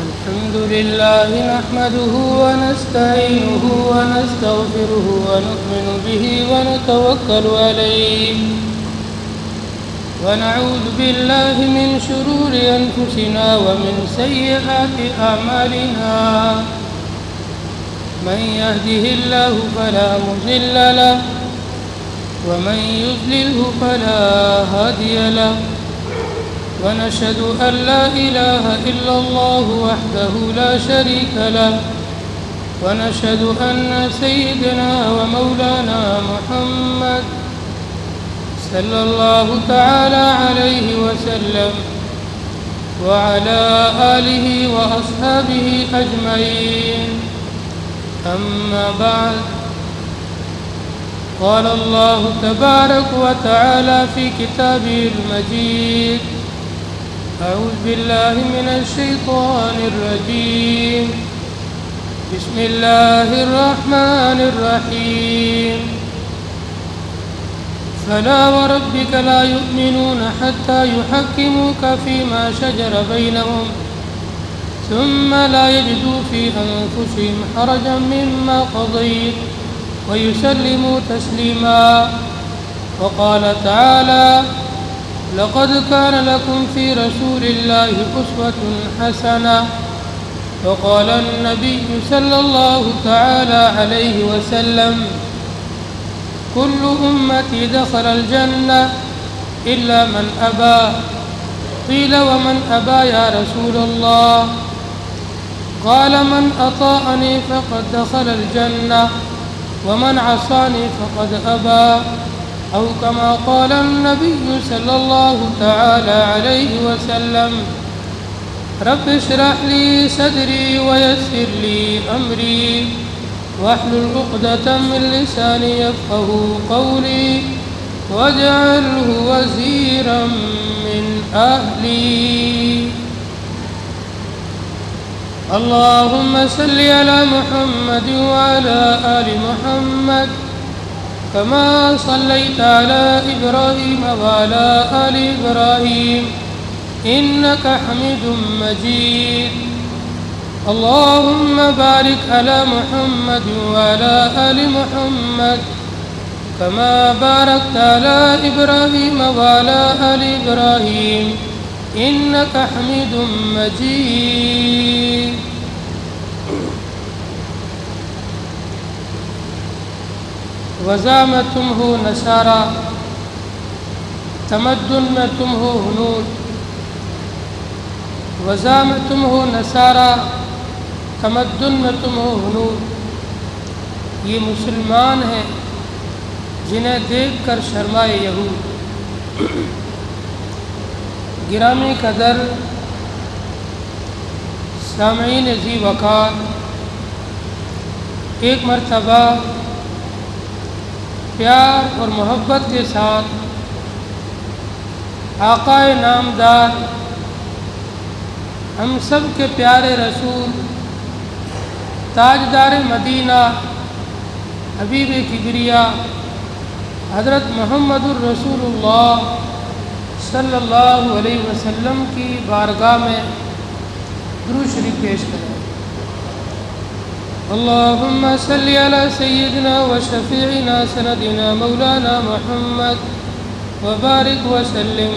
الحمد لله نحمده ونستعينه ونستغفره ونؤمن به ونتوكل عليه ونعوذ بالله من شرور أنفسنا ومن سيئات أعمالنا من يهده الله فلا مضل له ومن يضلله فلا هادي له ونشهد أن لا إله إلا الله وحده لا شريك له ونشهد أن سيدنا ومولانا محمد صلى الله تعالى عليه وسلم وعلى آله وأصحابه أجمعين أما بعد قال الله تبارك وتعالى في كتابه المجيد أعوذ بالله من الشيطان الرجيم بسم الله الرحمن الرحيم فلا وربك لا يؤمنون حتى يحكموك فيما شجر بينهم ثم لا يجدوا في أنفسهم حرجا مما قضيت ويسلموا تسليما وقال تعالى لقد كان لكم في رسول الله أسوة حسنة وقال النبي صلى الله تعالى عليه وسلم كل أمتي دخل الجنة إلا من أبى قيل ومن أبى يا رسول الله قال من أطاعني فقد دخل الجنة ومن عصاني فقد أبى أو كما قال النبي صلى الله تعالى عليه وسلم رب اشرح لي صدري ويسر لي أمري واحلل عقدة من لساني يفقهوا قولي واجعله وزيرا من أهلي اللهم صل على محمد وعلى آل محمد كما صليت على إبراهيم وعلى آل إبراهيم إنك حميد مجيد اللهم بارك على محمد وعلى آل محمد كما باركت على إبراهيم وعلى آل إبراهيم إنك حميد مجيد وزعم تم ہو نصارہ تمدن میں تم ہو ہنود وزعم تم ہو نصارہ تمدن میں تم ہو ہنود یہ مسلمان ہیں جنہیں دیکھ کر شرمائے یہود گرامی قدر سامعین ذی وقار ایک مرتبہ پیار اور محبت کے ساتھ آقا نامدار ہم سب کے پیارے رسول تاجدار مدینہ حبیب کبریا حضرت محمد الرسول اللہ صلی اللہ علیہ وسلم کی بارگاہ میں درود شریف پیش کریں اللهم صل على سيدنا وشفيعنا سندنا مولانا محمد وبارك وسلم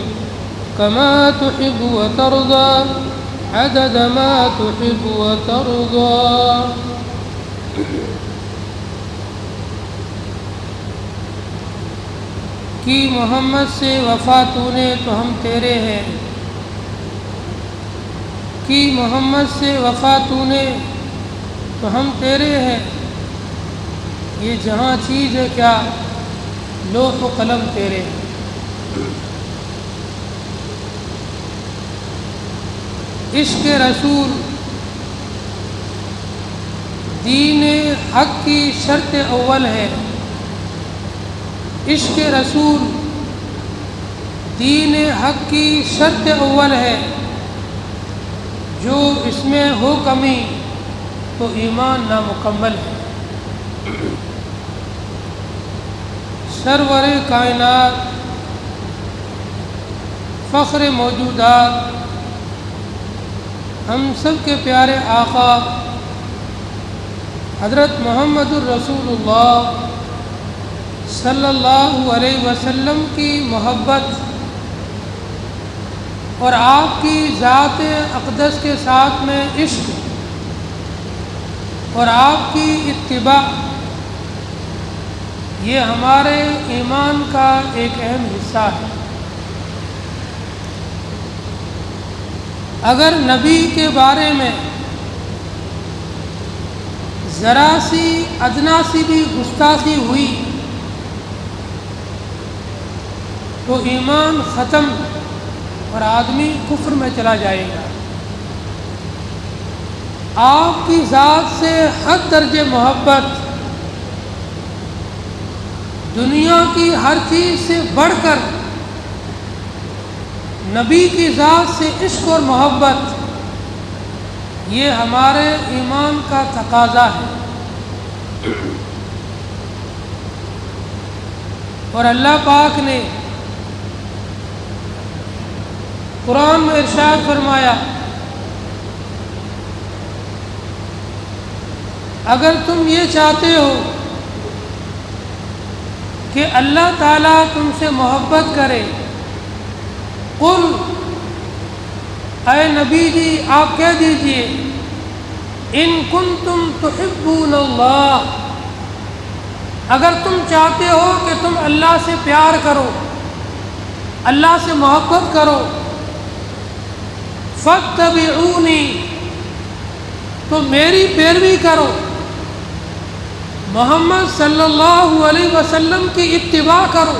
كما تحب وترضى عدد ما تحب وترضى کی محمد سے وفا تو نے تو ہم تیرے ہیں کی محمد سے وفا تو نے تو ہم تیرے ہیں یہ جہاں چیز ہے کیا لوح و قلم تیرے ہیں عشق رسول دین حق کی شرط اول ہے عشق رسول دین حق کی شرط اول ہے جو اس میں ہو کمی تو ایمان نامکمل ہے سرور کائنات فخر موجودات، ہم سب کے پیارے آقا حضرت محمد الرسول اللہ صلی اللہ علیہ وسلم کی محبت اور آپ کی ذات اقدس کے ساتھ میں عشق اور آپ کی اتباع، یہ ہمارے ایمان کا ایک اہم حصہ ہے۔ اگر نبی کے بارے میں ذرا سی ادنا سی بھی گستاخی ہوئی تو ایمان ختم اور آدمی کفر میں چلا جائے گا۔ آپ کی ذات سے حد درجے محبت، دنیا کی ہر چیز سے بڑھ کر نبی کی ذات سے عشق اور محبت، یہ ہمارے ایمان کا تقاضا ہے۔ اور اللہ پاک نے قرآن میں ارشاد فرمایا، اگر تم یہ چاہتے ہو کہ اللہ تعالیٰ تم سے محبت کرے، قل، اے نبی جی آپ کہہ دیجئے، ان کنتم تحبون اللہ، اگر تم چاہتے ہو کہ تم اللہ سے پیار کرو، اللہ سے محبت کرو، فاتبعونی، تو میری پیروی کرو، محمد صلی اللہ علیہ وسلم کی اتباع کرو،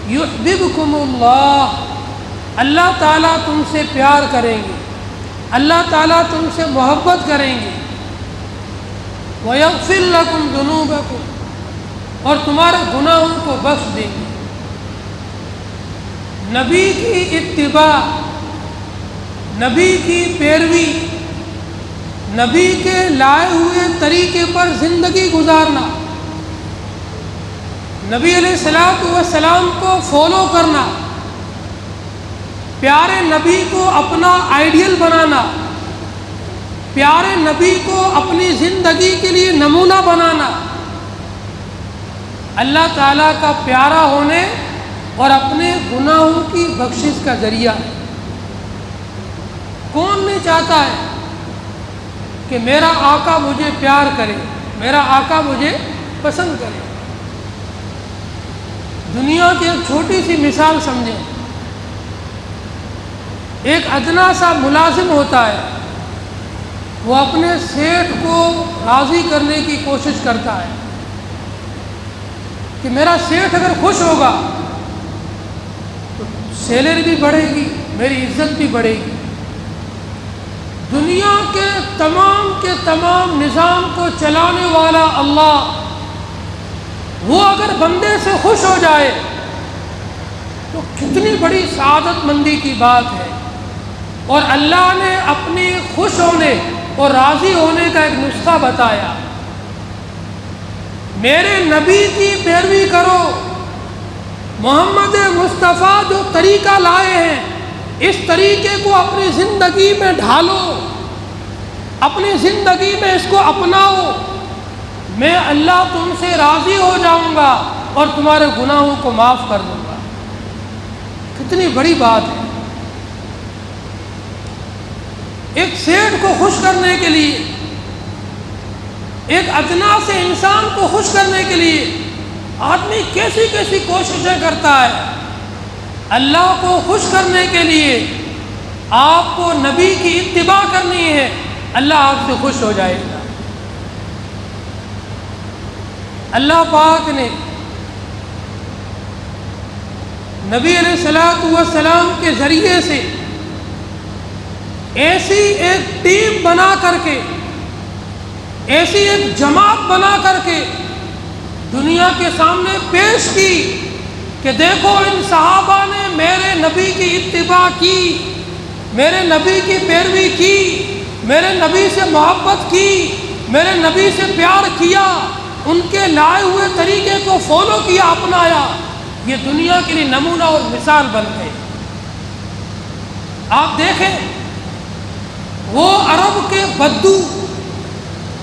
یحببکم اللہ، اللہ تعالیٰ تم سے پیار کریں گے، اللہ تعالیٰ تم سے محبت کریں گے، وَيَغْفِرْ لَكُمْ ذُنُوبَكُمْ، اور تمہارے گناہوں کو بخش دیں گے۔ نبی کی اتباع، نبی کی پیروی، نبی کے لائے ہوئے طریقے پر زندگی گزارنا، نبی علیہ السلام کو فالو کرنا، پیارے نبی کو اپنا آئیڈیل بنانا، پیارے نبی کو اپنی زندگی کے لیے نمونہ بنانا، اللہ تعالیٰ کا پیارا ہونے اور اپنے گناہوں کی بخشش کا ذریعہ ہے۔ کون نہیں چاہتا ہے کہ میرا آقا مجھے پیار کرے، میرا آقا مجھے پسند کرے؟ دنیا کی ایک چھوٹی سی مثال سمجھیں، ایک ادنا سا ملازم ہوتا ہے، وہ اپنے سیٹھ کو راضی کرنے کی کوشش کرتا ہے کہ میرا سیٹھ اگر خوش ہوگا تو سیلری بھی بڑھے گی، میری عزت بھی بڑھے گی۔ دنیا کے تمام نظام کو چلانے والا اللہ، وہ اگر بندے سے خوش ہو جائے تو کتنی بڑی سعادت مندی کی بات ہے۔ اور اللہ نے اپنی خوش ہونے اور راضی ہونے کا ایک نسخہ بتایا، میرے نبی کی پیروی کرو، محمد مصطفیٰ جو طریقہ لائے ہیں اس طریقے کو اپنی زندگی میں ڈھالو، اپنی زندگی میں اس کو اپناؤ، میں اللہ تم سے راضی ہو جاؤں گا اور تمہارے گناہوں کو معاف کر دوں گا۔ کتنی بڑی بات ہے۔ ایک سیٹھ کو خوش کرنے کے لیے، ایک ادنا سے انسان کو خوش کرنے کے لیے آدمی کیسی کیسی کوششیں کرتا ہے۔ اللہ کو خوش کرنے کے لیے آپ کو نبی کی اتباع کرنی ہے، اللہ آپ سے خوش ہو جائے گا۔ اللہ پاک نے نبی علیہ السلام کے ذریعے سے ایسی ایک ٹیم بنا کر کے، ایسی ایک جماعت بنا کر کے دنیا کے سامنے پیش کی کہ دیکھو ان صحابہ نے میرے نبی کی اتباع کی، میرے نبی کی پیروی کی، میرے نبی سے محبت کی، میرے نبی سے پیار کیا، ان کے لائے ہوئے طریقے کو فالو کیا، اپنایا، یہ دنیا کے لیے نمونہ اور مثال بن گئے۔ آپ دیکھیں وہ عرب کے بدو،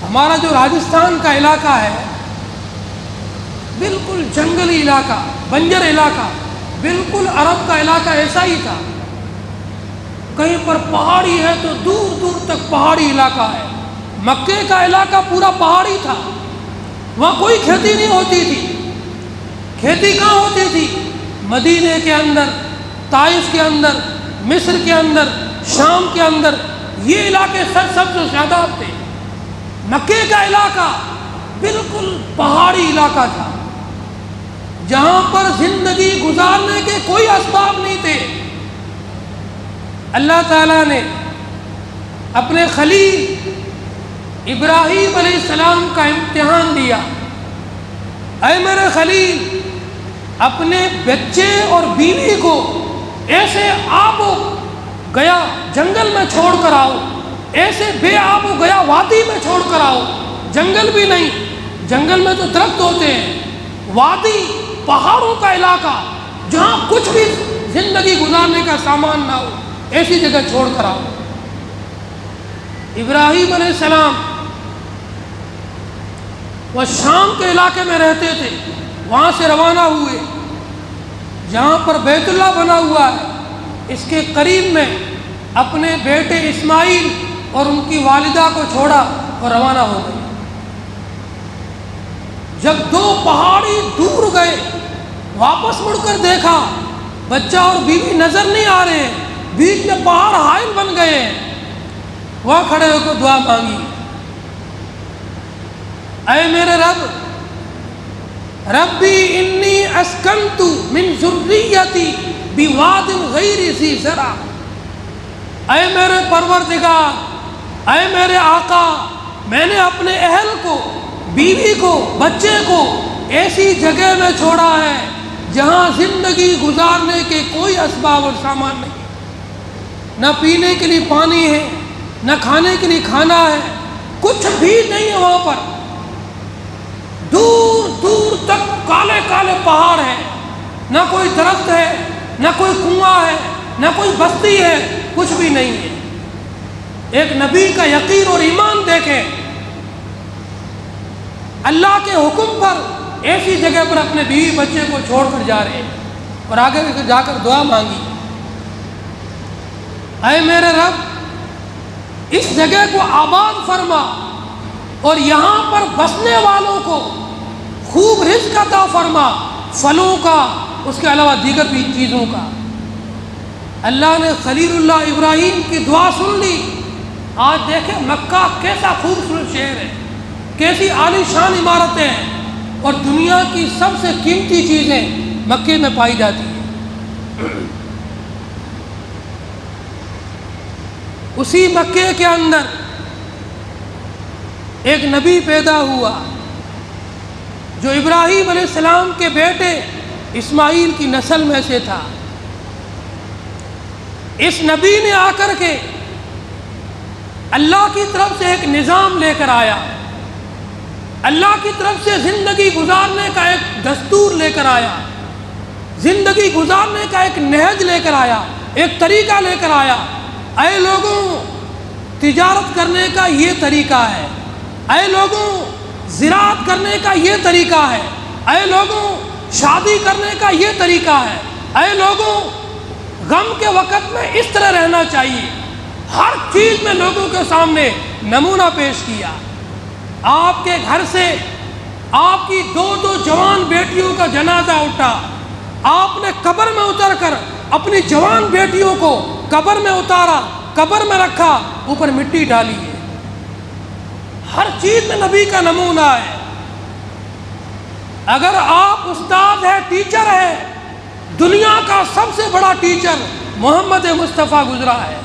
ہمارا جو راجستھان کا علاقہ ہے بالکل جنگلی علاقہ، بنجر علاقہ، بالکل عرب کا علاقہ ایسا ہی تھا. کہیں پر پہاڑی ہے تو دور دور تک پہاڑی علاقہ ہے. مکے کا علاقہ پورا پہاڑی تھا، وہاں کوئی کھیتی نہیں ہوتی تھی. کھیتی کہاں ہوتی تھی؟ مدینے کے اندر، طائف کے اندر، مصر کے اندر، شام کے اندر. یہ علاقے سرسبز و شاداب تھے. مکے کا علاقہ بالکل پہاڑی علاقہ تھا، جہاں پر زندگی گزارنے کے کوئی اسباب نہیں تھے. اللہ تعالیٰ نے اپنے خلیل ابراہیم علیہ السلام کا امتحان دیا. اے میرے خلیل، اپنے بچے اور بیوی کو ایسے آب و گیا جنگل میں چھوڑ کر آؤ، ایسے بے آب و گیا وادی میں چھوڑ کر آؤ. جنگل بھی نہیں، جنگل میں تو درخت ہوتے ہیں، وادی پہاڑوں کا علاقہ جہاں کچھ بھی زندگی گزارنے کا سامان نہ ہو، ایسی جگہ چھوڑ کر آؤ. ابراہیم علیہ السلام وہ شام کے علاقے میں رہتے تھے، وہاں سے روانہ ہوئے جہاں پر بیت اللہ بنا ہوا ہے، اس کے قریب میں اپنے بیٹے اسماعیل اور ان کی والدہ کو چھوڑا اور روانہ ہو گئے. جب 2 پہاڑی دور گئے، واپس مڑ کر دیکھا بچہ اور بیوی نظر نہیں آ رہے، بیچ میں پہاڑ حائل بن گئے ہیں. وہاں کھڑے ہو کر دعا مانگی، اے میرے رب، ربی انی اسکنت من ذریتی بواد غیر ذی زرع. اے میرے پروردگار، اے میرے آقا، میں نے اپنے اہل کو، بیوی کو، بچے کو ایسی جگہ میں چھوڑا ہے جہاں زندگی گزارنے کے کوئی اسباب اور سامان نہیں، نہ پینے کے لیے پانی ہے، نہ کھانے کے لیے کھانا ہے، کچھ بھی نہیں ہے. وہاں پر دور دور تک کالے کالے پہاڑ ہیں، نہ کوئی درخت ہے، نہ کوئی کنواں ہے، نہ کوئی بستی ہے، کچھ بھی نہیں ہے. ایک نبی کا یقین اور ایمان دیکھیں، اللہ کے حکم پر ایسی جگہ پر اپنے بیوی بچے کو چھوڑ کر جا رہے ہیں اور آگے جا کر دعا مانگی، اے میرے رب، اس جگہ کو آباد فرما اور یہاں پر بسنے والوں کو خوب رزق عطا فرما، پھلوں کا، اس کے علاوہ دیگر بھی چیزوں کا. اللہ نے خلیل اللہ ابراہیم کی دعا سن لی. آج دیکھیں مکہ کیسا خوبصورت شہر ہے، کیسی عالی شان عمارتیں ہیں، اور دنیا کی سب سے قیمتی چیزیں مکے میں پائی جاتی ہیں. اسی مکے کے اندر ایک نبی پیدا ہوا جو ابراہیم علیہ السلام کے بیٹے اسماعیل کی نسل میں سے تھا. اس نبی نے آ کر کے اللہ کی طرف سے ایک نظام لے کر آیا، اللہ کی طرف سے زندگی گزارنے کا ایک دستور لے کر آیا، زندگی گزارنے کا ایک نہج لے کر آیا، ایک طریقہ لے کر آیا. اے لوگوں، تجارت کرنے کا یہ طریقہ ہے. اے لوگوں، زراعت کرنے کا یہ طریقہ ہے. اے لوگوں، شادی کرنے کا یہ طریقہ ہے. اے لوگوں، غم کے وقت میں اس طرح رہنا چاہیے. ہر چیز میں لوگوں کے سامنے نمونہ پیش کیا. آپ کے گھر سے آپ کی 2 جوان بیٹیوں کا جنازہ اٹھا، آپ نے قبر میں اتر کر اپنی جوان بیٹیوں کو قبر میں اتارا، قبر میں رکھا، اوپر مٹی ڈالی ہے. ہر چیز میں نبی کا نمونہ ہے. اگر آپ استاد ہیں، ٹیچر ہیں، دنیا کا سب سے بڑا ٹیچر محمد مصطفیٰ گزرا ہے.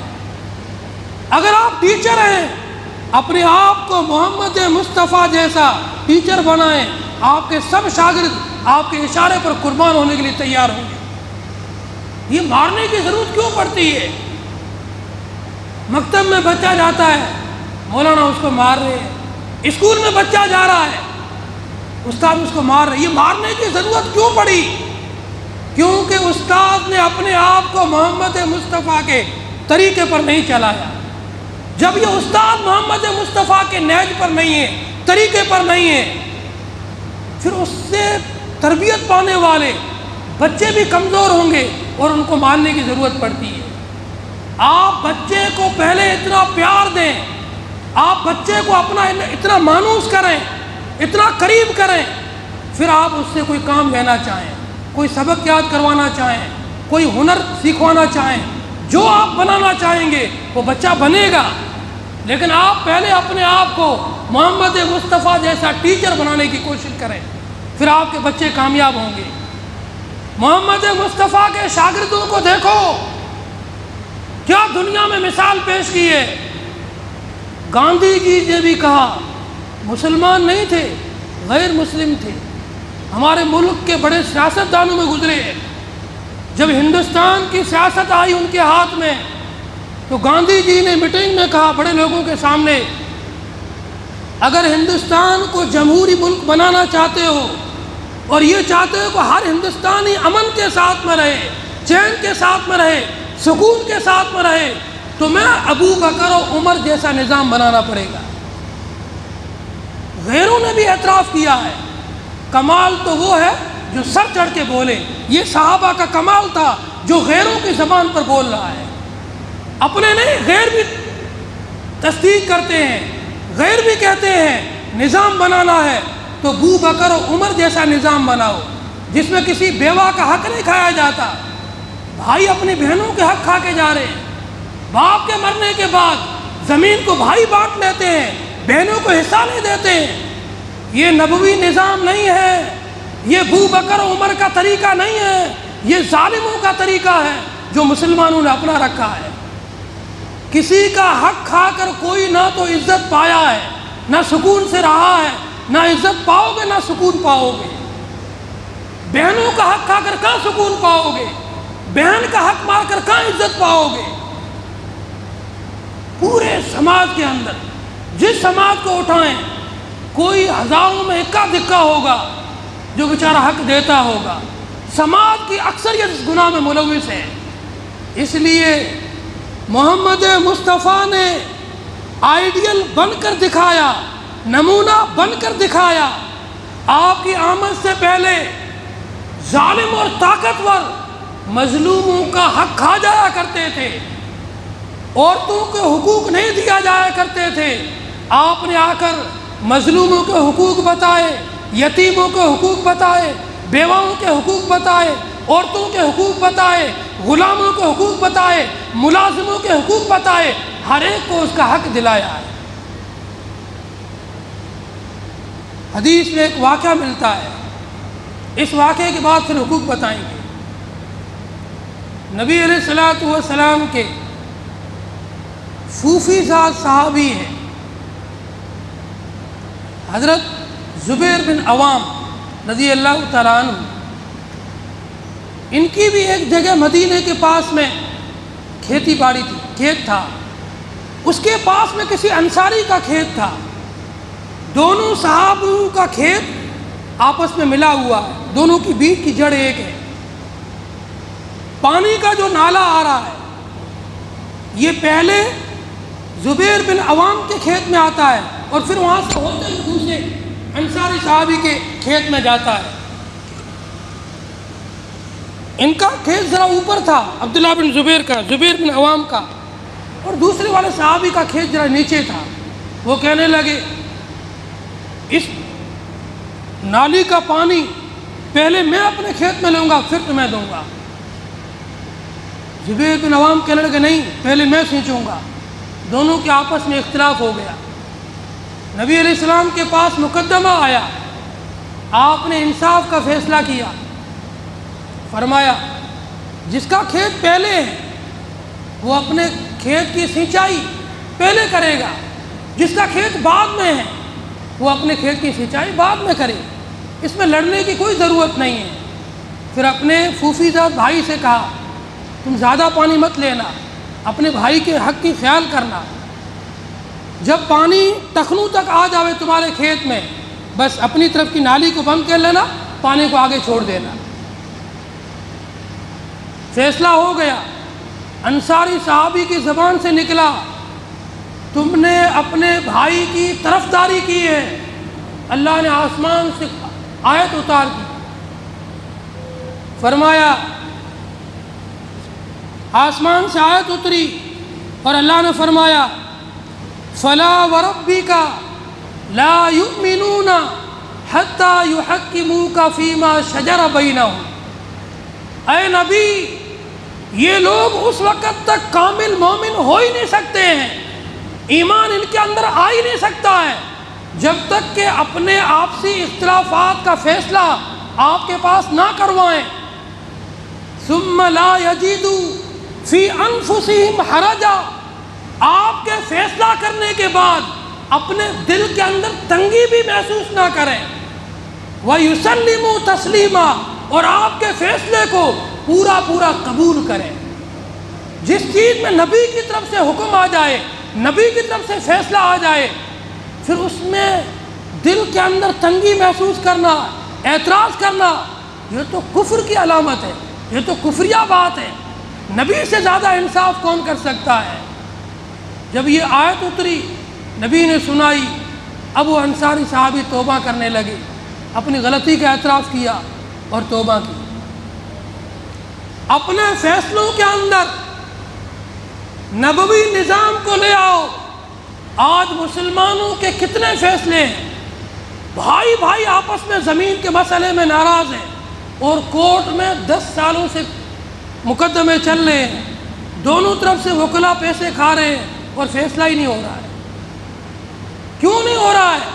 اگر آپ ٹیچر ہیں، اپنے آپ کو محمد مصطفیٰ جیسا ٹیچر بنائیں، آپ کے سب شاگرد آپ کے اشارے پر قربان ہونے کے لیے تیار ہوں گے. یہ مارنے کی ضرورت کیوں پڑتی ہے؟ مکتب میں بچہ جاتا ہے، مولانا اس کو مار رہے ہیں. اسکول میں بچہ جا رہا ہے، استاد اس کو مار رہے ہیں. یہ مارنے کی ضرورت کیوں پڑی؟ کیونکہ استاد نے اپنے آپ کو محمد مصطفیٰ کے طریقے پر نہیں چلایا، جب یہ استاد محمد مصطفیٰ کے نہج پر نہیں ہے، طریقے پر نہیں ہے، پھر اس سے تربیت پانے والے بچے بھی کمزور ہوں گے اور ان کو ماننے کی ضرورت پڑتی ہے۔ آپ بچے کو پہلے اتنا پیار دیں، آپ بچے کو اپنا اتنا مانوس کریں، اتنا قریب کریں، پھر آپ اس سے کوئی کام لینا چاہیں، کوئی سبق یاد کروانا چاہیں، کوئی ہنر سکھوانا چاہیں، جو آپ بنانا چاہیں گے وہ بچہ بنے گا۔ لیکن آپ پہلے اپنے آپ کو محمد مصطفیٰ جیسا ٹیچر بنانے کی کوشش کریں، پھر آپ کے بچے کامیاب ہوں گے۔ محمد مصطفیٰ کے شاگردوں کو دیکھو، کیا دنیا میں مثال پیش کی ہے۔ گاندھی جی نے بھی کہا، مسلمان نہیں تھے، غیر مسلم تھے، ہمارے ملک کے بڑے سیاستدانوں میں گزرے ہیں۔ جب ہندوستان کی سیاست آئی ان کے ہاتھ میں تو گاندھی جی نے میٹنگ میں کہا بڑے لوگوں کے سامنے، اگر ہندوستان کو جمہوری ملک بنانا چاہتے ہو اور یہ چاہتے ہو کہ ہر ہندوستانی امن کے ساتھ میں رہے، چین کے ساتھ میں رہے، سکون کے ساتھ میں رہے، تو میں ابو بکر و عمر جیسا نظام بنانا پڑے گا۔ غیروں نے بھی اعتراف کیا ہے۔ کمال تو وہ ہے جو سر چڑھ کے بولے، یہ صحابہ کا کمال تھا جو غیروں کی زبان پر بول رہا ہے، اپنے نہیں، غیر بھی تصدیق کرتے ہیں، غیر بھی کہتے ہیں نظام بنانا ہے تو ابو بکر و عمر جیسا نظام بناؤ، جس میں کسی بیوہ کا حق نہیں کھایا جاتا۔ بھائی اپنی بہنوں کے حق کھا کے جا رہے ہیں، باپ کے مرنے کے بعد زمین کو بھائی بانٹ لیتے ہیں، بہنوں کو حصہ نہیں دیتے ہیں۔ یہ نبوی نظام نہیں ہے، یہ ابو بکر و عمر کا طریقہ نہیں ہے، یہ ظالموں کا طریقہ ہے جو مسلمانوں نے اپنا رکھا ہے۔ کسی کا حق کھا کر کوئی نہ تو عزت پایا ہے، نہ سکون سے رہا ہے، نہ عزت پاؤ گے نہ سکون پاؤ گے۔ بہنوں کا حق کھا کر کہاں سکون پاؤ گے، بہن کا حق مار کر کہاں عزت پاؤ گے۔ پورے سماج کے اندر جس سماج کو اٹھائیں کوئی ہزاروں میں اکا دکا ہوگا جو بیچارہ حق دیتا ہوگا۔ سماج کی اکثریت اس گناہ میں ملوث ہے۔ اس لیے محمد مصطفیٰ نے آئیڈیل بن کر دکھایا، نمونہ بن کر دکھایا۔ آپ کی آمد سے پہلے ظالم اور طاقتور مظلوموں کا حق کھا جایا کرتے تھے، عورتوں کے حقوق نہیں دیا جایا کرتے تھے۔ آپ نے آ کر مظلوموں کے حقوق بتائے، یتیموں کے حقوق بتائے، بیواؤں کے حقوق بتائے، عورتوں کے حقوق بتائے، غلاموں کے حقوق بتائے، ملازموں کے حقوق بتائے، ہر ایک کو اس کا حق دلایا ہے۔ حدیث میں ایک واقعہ ملتا ہے، اس واقعے کے بعد پھر حقوق بتائیں گے۔ نبی علیہ الصلوۃ والسلام کے صوفی ذات صحابی ہیں حضرت زبیر بن عوام رضی اللہ تعالیٰ عنہ۔ ان کی بھی ایک جگہ مدینے کے پاس میں کھیتی باڑی تھی، کھیت تھا، اس کے پاس میں کسی انصاری کا کھیت تھا۔ دونوں صحابوں کا کھیت آپس میں ملا ہوا ہے، دونوں کی بیچ کی جڑ ایک ہے۔ پانی کا جو نالا آ رہا ہے یہ پہلے زبیر بن عوام کے کھیت میں آتا ہے اور پھر وہاں سے ہوتے ہوئے دوسرے انصاری صحابی کے کھیت میں جاتا ہے۔ ان کا کھیت ذرا اوپر تھا، عبداللہ بن زبیر کا، زبیر بن عوام کا، اور دوسرے والے صحابی کا کھیت ذرا نیچے تھا۔ وہ کہنے لگے اس نالی کا پانی پہلے میں اپنے کھیت میں لوں گا پھر تمہیں دوں گا۔ زبیر بن عوام کہنے لگے نہیں، پہلے میں سینچوں گا۔ دونوں کے آپس میں اختلاف ہو گیا۔ نبی علیہ السلام کے پاس مقدمہ آیا، آپ نے انصاف کا فیصلہ کیا، فرمایا جس کا کھیت پہلے ہے وہ اپنے کھیت کی سینچائی پہلے کرے گا، جس کا کھیت بعد میں ہے وہ اپنے کھیت کی سینچائی بعد میں کرے۔ اس میں لڑنے کی کوئی ضرورت نہیں ہے۔ پھر اپنے پھوپھی زاد بھائی سے کہا تم زیادہ پانی مت لینا، اپنے بھائی کے حق کی خیال کرنا، جب پانی ٹخنوں تک آ جاوے تمہارے کھیت میں بس اپنی طرف کی نالی کو بند کر لینا، پانی کو آگے چھوڑ دینا۔ فیصلہ ہو گیا۔ انصاری صحابی کی زبان سے نکلا، تم نے اپنے بھائی کی طرفداری کی ہے۔ اللہ نے آسمان سے آیت اتار دی، فرمایا، آسمان سے آیت اتری اور اللہ نے فرمایا، فلا وربک لا یؤمنون حتی یحکموک فیما شجر بینہم۔ اے نبی، یہ لوگ اس وقت تک کامل مومن ہو ہی نہیں سکتے ہیں، ایمان ان کے اندر آ ہی نہیں سکتا ہے جب تک کہ اپنے آپسی اختلافات کا فیصلہ آپ کے پاس نہ کروائیں۔ ثم لا یجدوا فی انفسہم حرجا، آپ کے فیصلہ کرنے کے بعد اپنے دل کے اندر تنگی بھی محسوس نہ کریں۔ وَيُسَلِّمُوا تَسْلِيمًا، اور آپ کے فیصلے کو پورا پورا قبول کریں۔ جس چیز میں نبی کی طرف سے حکم آ جائے، نبی کی طرف سے فیصلہ آ جائے، پھر اس میں دل کے اندر تنگی محسوس کرنا، اعتراض کرنا، یہ تو کفر کی علامت ہے، یہ تو کفریہ بات ہے۔ نبی سے زیادہ انصاف کون کر سکتا ہے؟ جب یہ آیت اتری، نبی نے سنائی، اب وہ انصاری صحابی توبہ کرنے لگے، اپنی غلطی کا اعتراف کیا اور توبہ کی۔ اپنے فیصلوں کے اندر نبوی نظام کو لے آؤ۔ آج مسلمانوں کے کتنے فیصلے ہیں، بھائی بھائی آپس میں زمین کے مسئلے میں ناراض ہیں اور کورٹ میں 10 سالوں سے مقدمے چل رہے ہیں، دونوں طرف سے وکلا پیسے کھا رہے ہیں اور فیصلہ ہی نہیں ہو رہا ہے۔ کیوں نہیں ہو رہا ہے؟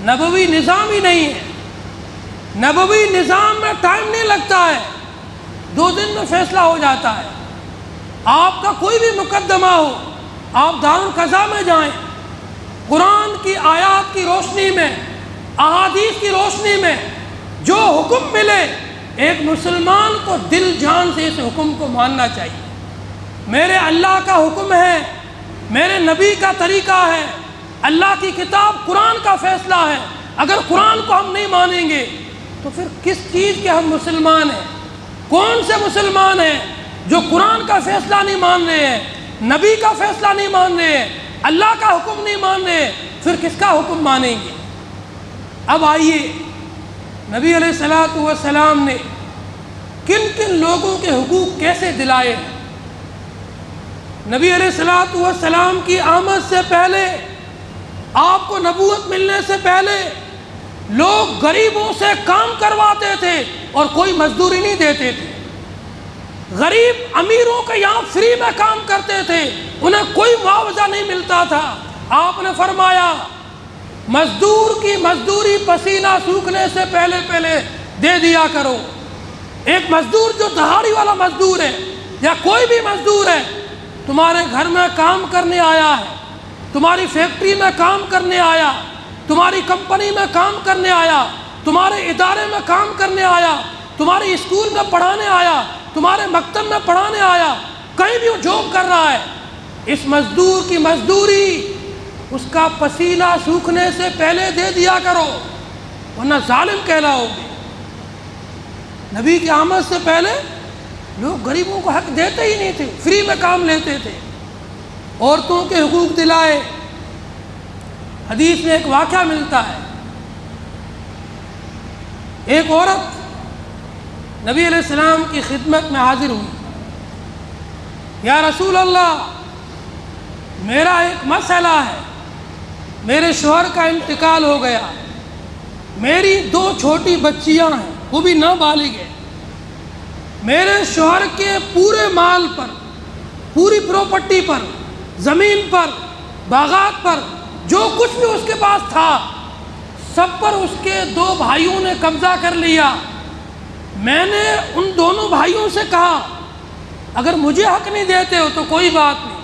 نبوی نظام ہی نہیں ہے۔ نبوی نظام میں ٹائم نہیں لگتا ہے، 2 دن میں فیصلہ ہو جاتا ہے۔ آپ کا کوئی بھی مقدمہ ہو، آپ دارالقضاء میں جائیں، قرآن کی آیات کی روشنی میں، احادیث کی روشنی میں جو حکم ملے، ایک مسلمان کو دل جان سے اس حکم کو ماننا چاہیے۔ میرے اللہ کا حکم ہے، میرے نبی کا طریقہ ہے، اللہ کی کتاب قرآن کا فیصلہ ہے۔ اگر قرآن کو ہم نہیں مانیں گے تو پھر کس چیز کے ہم مسلمان ہیں؟ کون سے مسلمان ہیں جو قرآن کا فیصلہ نہیں مان رہے ہیں، نبی کا فیصلہ نہیں مان رہے ہیں، اللہ کا حکم نہیں مان رہے، پھر کس کا حکم مانیں گے؟ اب آئیے، نبی علیہ السلام نے کن کن لوگوں کے حقوق کیسے دلائے ہیں؟ نبی علیہ السلام کی آمد سے پہلے، آپ کو نبوت ملنے سے پہلے، لوگ غریبوں سے کام کرواتے تھے اور کوئی مزدوری نہیں دیتے تھے۔ غریب امیروں کے یہاں فری میں کام کرتے تھے، انہیں کوئی معاوضہ نہیں ملتا تھا۔ آپ نے فرمایا، مزدور کی مزدوری پسینہ سوکھنے سے پہلے دے دیا کرو۔ ایک مزدور جو دہاڑی والا مزدور ہے یا کوئی بھی مزدور ہے، تمہارے گھر میں کام کرنے آیا ہے، تمہاری فیکٹری میں کام کرنے آیا، تمہاری کمپنی میں کام کرنے آیا، تمہارے ادارے میں کام کرنے آیا، تمہارے اسکول میں پڑھانے آیا، تمہارے مکتب میں پڑھانے آیا، کہیں بھی وہ جاب کر رہا ہے، اس مزدور کی مزدوری اس کا پسینہ سوکھنے سے پہلے دے دیا کرو، ورنہ ظالم کہلاؤ گے۔ نبی کی آمد سے پہلے لوگ غریبوں کو حق دیتے ہی نہیں تھے، فری میں کام لیتے تھے۔ عورتوں کے حقوق دلائے۔ حدیث میں ایک واقعہ ملتا ہے، ایک عورت نبی علیہ السلام کی خدمت میں حاضر ہوئی، یا رسول اللہ، میرا ایک مسئلہ ہے، میرے شوہر کا انتقال ہو گیا، میری 2 چھوٹی بچیاں ہیں، وہ بھی نابالغ ہیں، میرے شوہر کے پورے مال پر، پوری پراپرٹی پر، زمین پر، باغات پر، جو کچھ بھی اس کے پاس تھا، سب پر اس کے 2 بھائیوں نے قبضہ کر لیا۔ میں نے ان دونوں بھائیوں سے کہا، اگر مجھے حق نہیں دیتے ہو تو کوئی بات نہیں،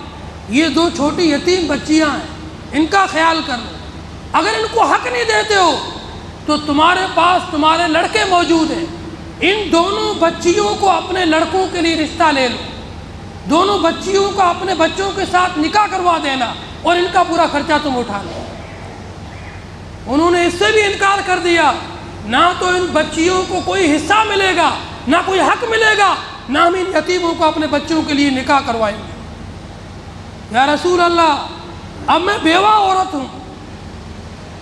یہ 2 چھوٹی یتیم بچیاں ہیں، ان کا خیال کر لو، اگر ان کو حق نہیں دیتے ہو تو تمہارے پاس تمہارے لڑکے موجود ہیں، ان دونوں بچیوں کو اپنے لڑکوں کے لیے رشتہ لے لو، دونوں بچیوں کو اپنے بچوں کے ساتھ نکاح کروا دینا اور ان کا پورا خرچہ تم اٹھا لو۔ انہوں نے اس سے بھی انکار کر دیا، نہ تو ان بچیوں کو کوئی حصہ ملے گا، نہ کوئی حق ملے گا، نہ ہم ان یتیموں کو اپنے بچوں کے لیے نکاح کروائیں گے۔ یا رسول اللہ، اب میں بیوہ عورت ہوں،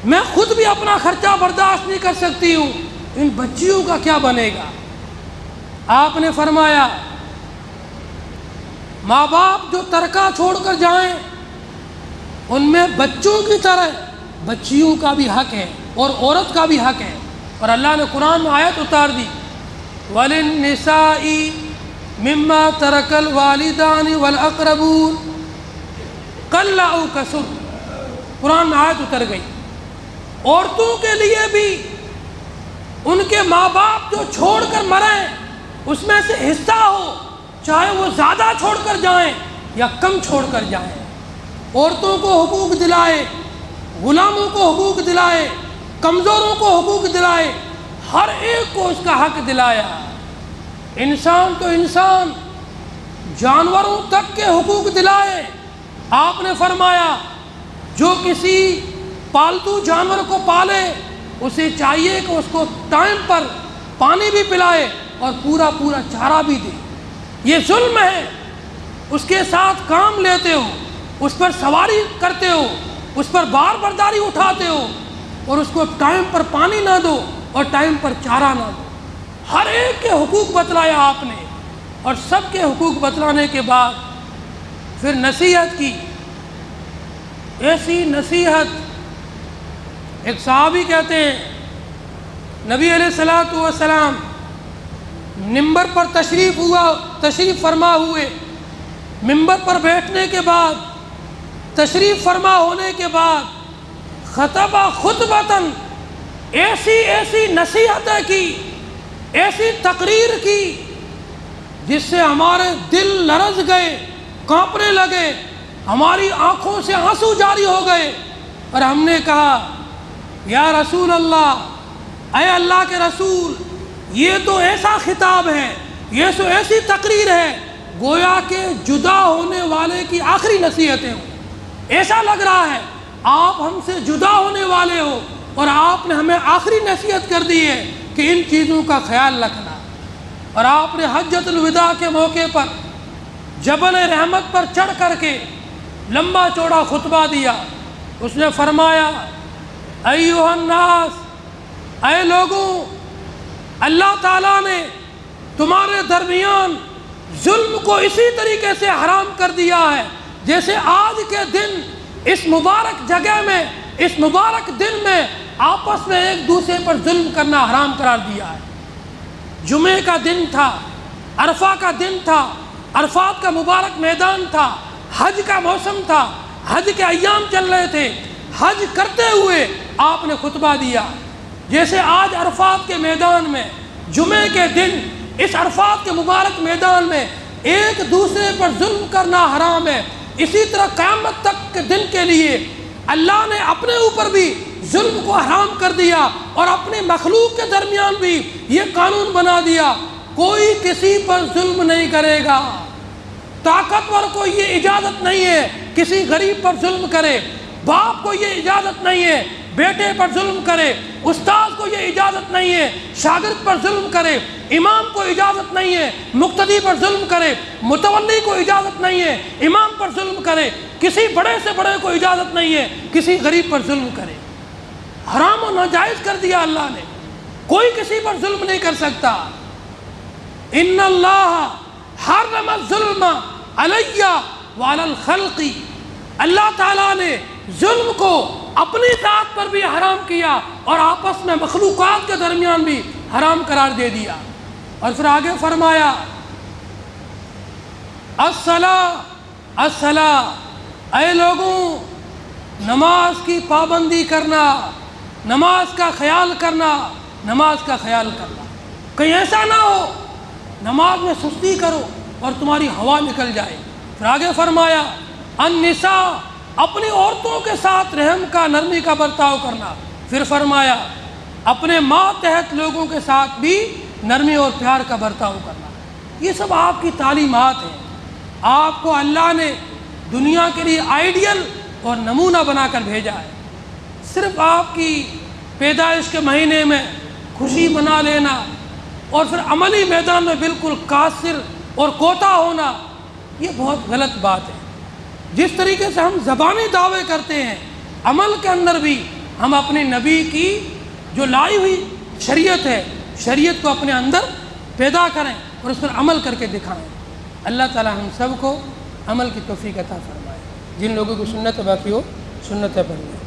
میں خود بھی اپنا خرچہ برداشت نہیں کر سکتی ہوں، ان بچیوں کا کیا بنے گا؟ آپ نے فرمایا ماں باپ جو ترکہ چھوڑ کر جائیں ان میں بچوں کی طرح بچیوں کا بھی حق ہے اور عورت کا بھی حق ہے۔ اور اللہ نے قرآن میں آیت اتار دی وَلِلنِّسَاءِ مِمَّا تَرَكَ الْوَالِدَانِ وَالْأَقْرَبُونَ قَلَّ أَوْ كَثُرَ، قرآن میں آیت اتر گئی، عورتوں کے لیے بھی ان کے ماں باپ جو چھوڑ کر مریں اس میں سے حصہ ہو، چاہے وہ زیادہ چھوڑ کر جائیں یا کم چھوڑ کر جائیں۔ عورتوں کو حقوق دلائے، غلاموں کو حقوق دلائے، کمزوروں کو حقوق دلائے، ہر ایک کو اس کا حق دلایا۔ انسان تو انسان، جانوروں تک کے حقوق دلائے۔ آپ نے فرمایا جو کسی پالتو جانور کو پالے اسے چاہیے کہ اس کو ٹائم پر پانی بھی پلائے اور پورا چارہ بھی دے۔ یہ ظلم ہے، اس کے ساتھ کام لیتے ہو، اس پر سواری کرتے ہو، اس پر بار برداری اٹھاتے ہو اور اس کو ٹائم پر پانی نہ دو اور ٹائم پر چارہ نہ دو۔ ہر ایک کے حقوق بتلایا آپ نے، اور سب کے حقوق بتلانے کے بعد پھر نصیحت کی، ایسی نصیحت۔ ایک صحابی کہتے ہیں نبی علیہ الصلوۃ والسلام منبر پر تشریف فرما ہوئے، منبر پر بیٹھنے کے بعد، تشریف فرما ہونے کے بعد خطبہ خطبتاً، ایسی نصیحتیں کی، ایسی تقریر کی جس سے ہمارے دل لرز گئے، کانپنے لگے، ہماری آنکھوں سے آنسو جاری ہو گئے، اور ہم نے کہا یا رسول اللہ، اے اللہ کے رسول، یہ تو ایسا خطاب ہے، یہ تو ایسی تقریر ہے گویا کہ جدا ہونے والے کی آخری نصیحتیں ہوں۔ ایسا لگ رہا ہے آپ ہم سے جدا ہونے والے ہو اور آپ نے ہمیں آخری نصیحت کر دی ہے کہ ان چیزوں کا خیال رکھنا۔ اور آپ نے حجۃ الوداع کے موقع پر جبل رحمت پر چڑھ کر کے لمبا چوڑا خطبہ دیا۔ اس نے فرمایا ایھا الناس، اے لوگوں، اللہ تعالیٰ نے تمہارے درمیان ظلم کو اسی طریقے سے حرام کر دیا ہے جیسے آج کے دن اس مبارک جگہ میں، اس مبارک دن میں آپس میں ایک دوسرے پر ظلم کرنا حرام قرار دیا ہے۔ جمعے کا دن تھا، عرفہ کا دن تھا، عرفات کا مبارک میدان تھا، حج کا موسم تھا، حج کے ایام چل رہے تھے، حج کرتے ہوئے آپ نے خطبہ دیا جیسے آج عرفات کے میدان میں، جمعے کے دن اس عرفات کے مبارک میدان میں ایک دوسرے پر ظلم کرنا حرام ہے، اسی طرح قیامت تک کے دن کے لیے اللہ نے اپنے اوپر بھی ظلم کو حرام کر دیا اور اپنی مخلوق کے درمیان بھی یہ قانون بنا دیا کوئی کسی پر ظلم نہیں کرے گا۔ طاقتور کو یہ اجازت نہیں ہے کسی غریب پر ظلم کرے، باپ کو یہ اجازت نہیں ہے بیٹے پر ظلم کرے، استاد کو یہ اجازت نہیں ہے شاگرد پر ظلم کرے، امام کو اجازت نہیں ہے مقتدی پر ظلم کرے، متولی کو اجازت نہیں ہے امام پر ظلم کرے، کسی بڑے سے بڑے کو اجازت نہیں ہے کسی غریب پر ظلم کرے۔ حرام و ناجائز کر دیا اللہ نے، کوئی کسی پر ظلم نہیں کر سکتا۔ ان اللہ حرم الظلم علی وعلی الخلق، اللہ تعالیٰ نے ظلم کو اپنی ذات پر بھی حرام کیا اور آپس میں مخلوقات کے درمیان بھی حرام قرار دے دیا۔ اور پھر آگے فرمایا الصلاۃ، اے لوگوں، نماز کی پابندی کرنا، نماز کا خیال کرنا، نماز کا خیال کرنا۔ کہیں ایسا نہ ہو نماز میں سستی کرو اور تمہاری ہوا نکل جائے۔ پھر آگے فرمایا النساء، اپنی عورتوں کے ساتھ رحم کا، نرمی کا برتاؤ کرنا۔ پھر فرمایا اپنے ماتحت لوگوں کے ساتھ بھی نرمی اور پیار کا برتاؤ کرنا۔ یہ سب آپ کی تعلیمات ہیں، آپ کو اللہ نے دنیا کے لیے آئیڈیل اور نمونہ بنا کر بھیجا ہے۔ صرف آپ کی پیدائش کے مہینے میں خوشی منا لینا، اور پھر عملی میدان میں بالکل قاصر اور کوتا ہونا، یہ بہت غلط بات ہے۔ جس طریقے سے ہم زبانی دعوے کرتے ہیں، عمل کے اندر بھی ہم اپنے نبی کی جو لائی ہوئی شریعت ہے، شریعت کو اپنے اندر پیدا کریں اور اس پر عمل کر کے دکھائیں۔ اللہ تعالی ہم سب کو عمل کی توفیق عطا فرمائے۔ جن لوگوں کو سنت باقی ہو، سنت پڑھیں۔